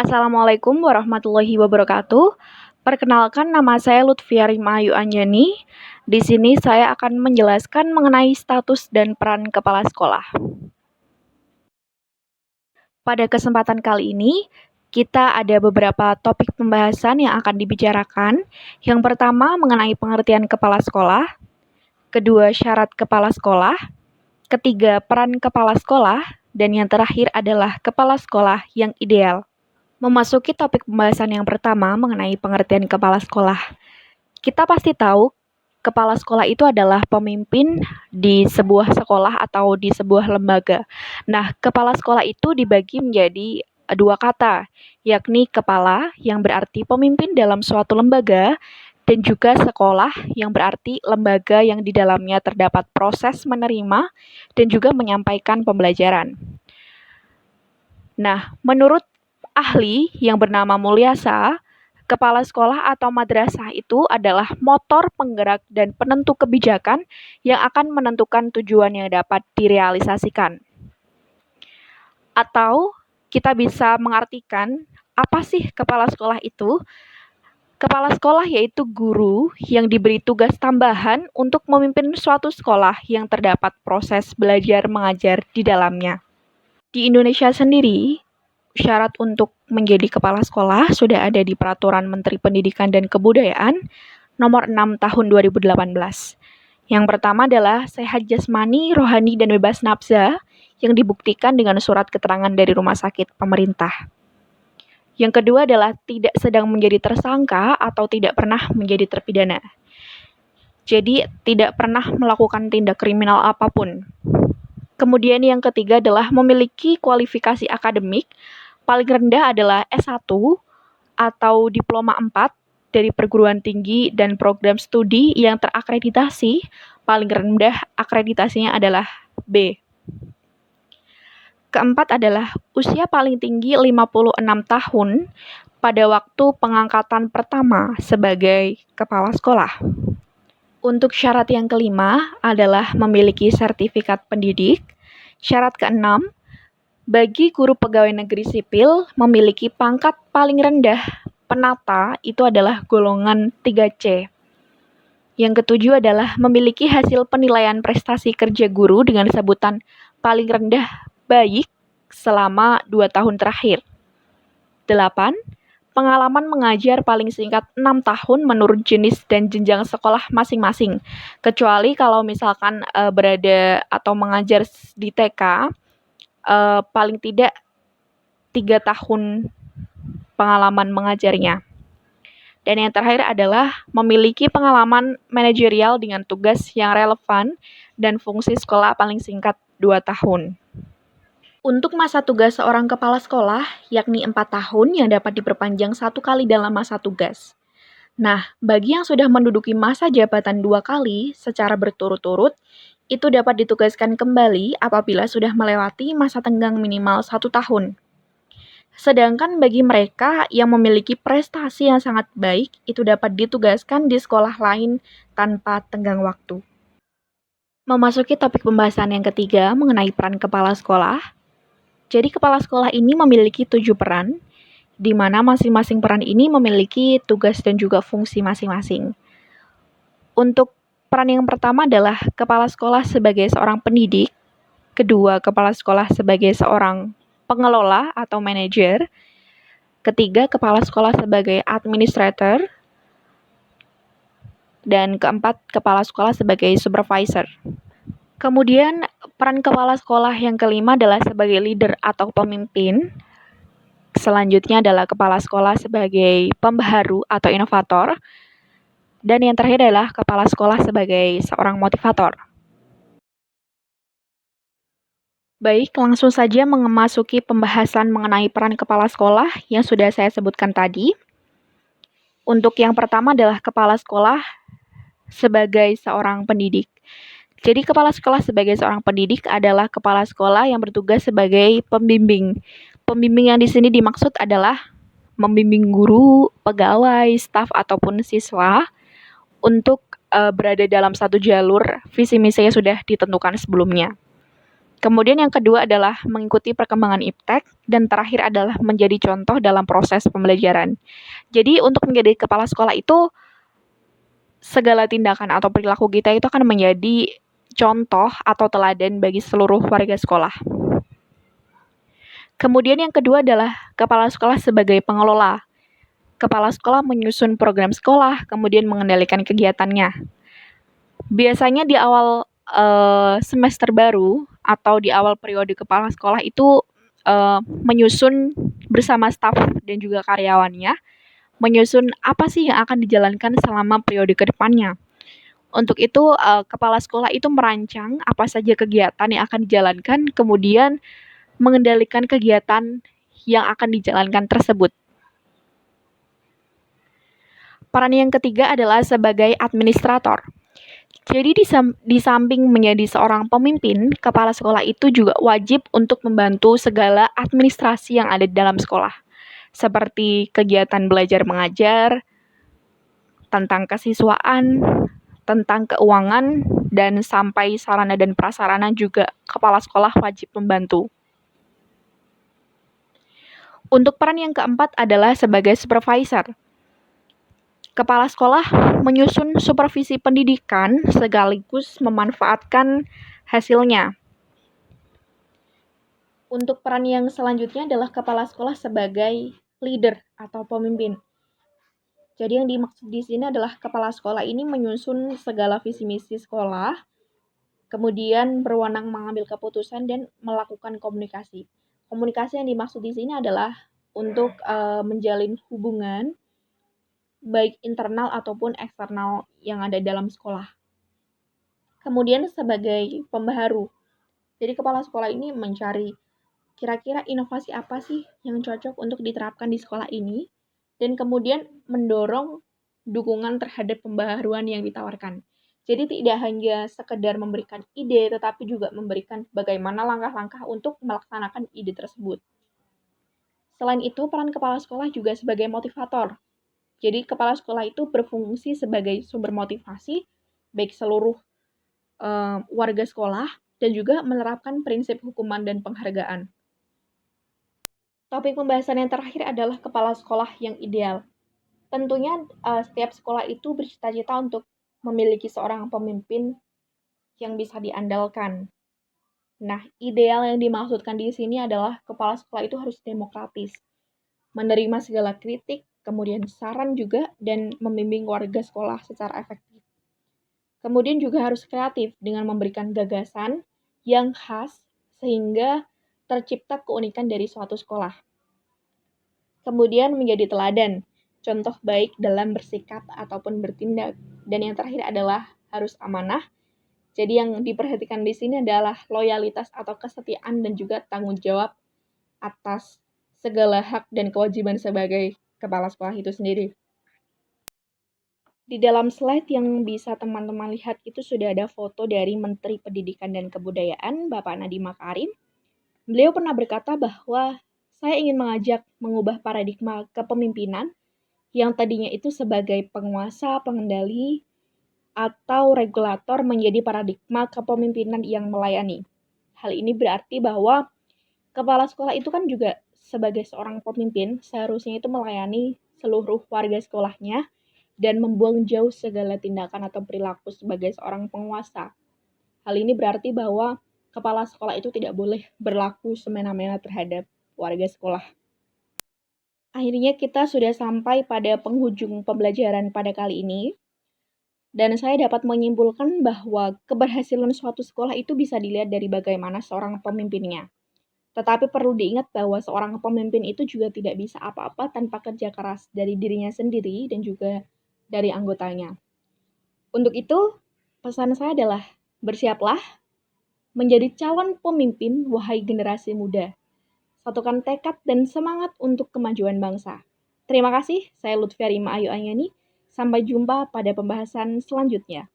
Assalamualaikum warahmatullahi wabarakatuh. Perkenalkan, nama saya Lutfia Rima Ayu Anjani. Di sini saya akan menjelaskan mengenai status dan peran kepala sekolah. Pada kesempatan kali ini, kita ada beberapa topik pembahasan yang akan dibicarakan. Yang pertama mengenai pengertian kepala sekolah, kedua syarat kepala sekolah, ketiga peran kepala sekolah, dan yang terakhir adalah kepala sekolah yang ideal. Memasuki topik pembahasan yang pertama mengenai pengertian kepala sekolah. Kita pasti tahu kepala sekolah itu adalah pemimpin di sebuah sekolah atau di sebuah lembaga. Nah, kepala sekolah itu dibagi menjadi dua kata, yakni kepala yang berarti pemimpin dalam suatu lembaga dan juga sekolah yang berarti lembaga yang di dalamnya terdapat proses menerima dan juga menyampaikan pembelajaran. Nah, menurut ahli yang bernama Mulyasa, kepala sekolah atau madrasah itu adalah motor penggerak dan penentu kebijakan yang akan menentukan tujuan yang dapat direalisasikan. Atau kita bisa mengartikan apa sih kepala sekolah itu? Kepala sekolah yaitu guru yang diberi tugas tambahan untuk memimpin suatu sekolah yang terdapat proses belajar mengajar di dalamnya. Di Indonesia sendiri, syarat untuk menjadi kepala sekolah sudah ada di Peraturan Menteri Pendidikan dan Kebudayaan Nomor 6 Tahun 2018. Yang pertama adalah sehat jasmani, rohani, dan bebas nafsa yang dibuktikan dengan surat keterangan dari rumah sakit pemerintah. Yang kedua adalah tidak sedang menjadi tersangka atau tidak pernah menjadi terpidana. Jadi tidak pernah melakukan tindak kriminal apapun. Kemudian yang ketiga adalah memiliki kualifikasi akademik. Paling rendah adalah S1 atau diploma 4 dari perguruan tinggi dan program studi yang terakreditasi. Paling rendah akreditasinya adalah B. Keempat adalah usia paling tinggi 56 tahun pada waktu pengangkatan pertama sebagai kepala sekolah. Untuk syarat yang kelima adalah memiliki sertifikat pendidik. Syarat keenam, bagi guru pegawai negeri sipil memiliki pangkat paling rendah penata itu adalah golongan 3C. Yang ketujuh adalah memiliki hasil penilaian prestasi kerja guru dengan sebutan paling rendah baik selama 2 tahun terakhir. 8. Pengalaman mengajar paling singkat 6 tahun menurut jenis dan jenjang sekolah masing-masing. Kecuali kalau misalkan berada atau mengajar di TK, paling tidak 3 tahun pengalaman mengajarnya. Dan yang terakhir adalah memiliki pengalaman manajerial dengan tugas yang relevan dan fungsi sekolah paling singkat 2 tahun. Untuk masa tugas seorang kepala sekolah, yakni 4 tahun yang dapat diperpanjang 1 kali dalam masa tugas. Nah, bagi yang sudah menduduki masa jabatan 2 kali secara berturut-turut, itu dapat ditugaskan kembali apabila sudah melewati masa tenggang minimal 1 tahun. Sedangkan bagi mereka yang memiliki prestasi yang sangat baik, itu dapat ditugaskan di sekolah lain tanpa tenggang waktu. Memasuki topik pembahasan yang ketiga mengenai peran kepala sekolah. Jadi kepala sekolah ini memiliki 7 peran, di mana masing-masing peran ini memiliki tugas dan juga fungsi masing-masing. Untuk peran yang pertama adalah kepala sekolah sebagai seorang pendidik, kedua kepala sekolah sebagai seorang pengelola atau manajer, ketiga kepala sekolah sebagai administrator, dan keempat kepala sekolah sebagai supervisor. Kemudian peran kepala sekolah yang kelima adalah sebagai leader atau pemimpin. Selanjutnya adalah kepala sekolah sebagai pembaharu atau inovator. Dan yang terakhir adalah kepala sekolah sebagai seorang motivator. Baik, langsung saja memasuki pembahasan mengenai peran kepala sekolah yang sudah saya sebutkan tadi. Untuk yang pertama adalah kepala sekolah sebagai seorang pendidik. Jadi kepala sekolah sebagai seorang pendidik adalah kepala sekolah yang bertugas sebagai pembimbing. Pembimbing yang di sini dimaksud adalah membimbing guru, pegawai, staf ataupun siswa untuk berada dalam satu jalur visi misi yang sudah ditentukan sebelumnya. Kemudian yang kedua adalah mengikuti perkembangan iptek, dan terakhir adalah menjadi contoh dalam proses pembelajaran. Jadi untuk menjadi kepala sekolah itu, segala tindakan atau perilaku kita itu akan menjadi contoh atau teladan bagi seluruh warga sekolah. Kemudian yang kedua adalah kepala sekolah sebagai pengelola. Kepala sekolah menyusun program sekolah, kemudian mengendalikan kegiatannya. Biasanya di awal semester baru atau di awal periode kepala sekolah itu menyusun bersama staf dan juga karyawannya, menyusun apa sih yang akan dijalankan selama periode ke depannya. Untuk itu, kepala sekolah itu merancang apa saja kegiatan yang akan dijalankan, kemudian mengendalikan kegiatan yang akan dijalankan tersebut. Peran yang ketiga adalah sebagai administrator. Jadi di samping menjadi seorang pemimpin, kepala sekolah itu juga wajib untuk membantu segala administrasi yang ada di dalam sekolah, seperti kegiatan belajar mengajar, tentang kesiswaan, tentang keuangan, dan sampai sarana dan prasarana juga kepala sekolah wajib membantu. Untuk peran yang keempat adalah sebagai supervisor. Kepala sekolah menyusun supervisi pendidikan sekaligus memanfaatkan hasilnya. Untuk peran yang selanjutnya adalah kepala sekolah sebagai leader atau pemimpin. Jadi yang dimaksud di sini adalah kepala sekolah ini menyusun segala visi misi sekolah, kemudian berwenang mengambil keputusan dan melakukan komunikasi. Komunikasi yang dimaksud di sini adalah untuk menjalin hubungan baik internal ataupun eksternal yang ada dalam sekolah. Kemudian sebagai pembaharu. Jadi kepala sekolah ini mencari kira-kira inovasi apa sih yang cocok untuk diterapkan di sekolah ini, dan kemudian mendorong dukungan terhadap pembaharuan yang ditawarkan. Jadi tidak hanya sekedar memberikan ide, tetapi juga memberikan bagaimana langkah-langkah untuk melaksanakan ide tersebut. Selain itu, peran kepala sekolah juga sebagai motivator. Jadi kepala sekolah itu berfungsi sebagai sumber motivasi baik seluruh warga sekolah dan juga menerapkan prinsip hukuman dan penghargaan. Topik pembahasan yang terakhir adalah kepala sekolah yang ideal. Tentunya setiap sekolah itu bercita-cita untuk memiliki seorang pemimpin yang bisa diandalkan. Nah, ideal yang dimaksudkan di sini adalah kepala sekolah itu harus demokratis, menerima segala kritik, kemudian saran juga, dan membimbing warga sekolah secara efektif. Kemudian juga harus kreatif dengan memberikan gagasan yang khas sehingga tercipta keunikan dari suatu sekolah. Kemudian menjadi teladan, contoh baik dalam bersikap ataupun bertindak. Dan yang terakhir adalah harus amanah. Jadi yang diperhatikan di sini adalah loyalitas atau kesetiaan dan juga tanggung jawab atas segala hak dan kewajiban sebagai kepala sekolah itu sendiri. Di dalam slide yang bisa teman-teman lihat itu sudah ada foto dari Menteri Pendidikan dan Kebudayaan, Bapak Nadiem Makarim. Beliau pernah berkata bahwa saya ingin mengajak mengubah paradigma kepemimpinan yang tadinya itu sebagai penguasa, pengendali, atau regulator menjadi paradigma kepemimpinan yang melayani. Hal ini berarti bahwa kepala sekolah itu kan juga sebagai seorang pemimpin seharusnya itu melayani seluruh warga sekolahnya dan membuang jauh segala tindakan atau perilaku sebagai seorang penguasa. Hal ini berarti bahwa kepala sekolah itu tidak boleh berlaku semena-mena terhadap warga sekolah. Akhirnya kita sudah sampai pada penghujung pembelajaran pada kali ini. Dan saya dapat menyimpulkan bahwa keberhasilan suatu sekolah itu bisa dilihat dari bagaimana seorang pemimpinnya. Tetapi perlu diingat bahwa seorang pemimpin itu juga tidak bisa apa-apa tanpa kerja keras dari dirinya sendiri dan juga dari anggotanya. Untuk itu, pesan saya adalah bersiaplah menjadi calon pemimpin wahai generasi muda. Satukan tekad dan semangat untuk kemajuan bangsa. Terima kasih, saya Lutfi Rima Ayu Anyani. Sampai jumpa pada pembahasan selanjutnya.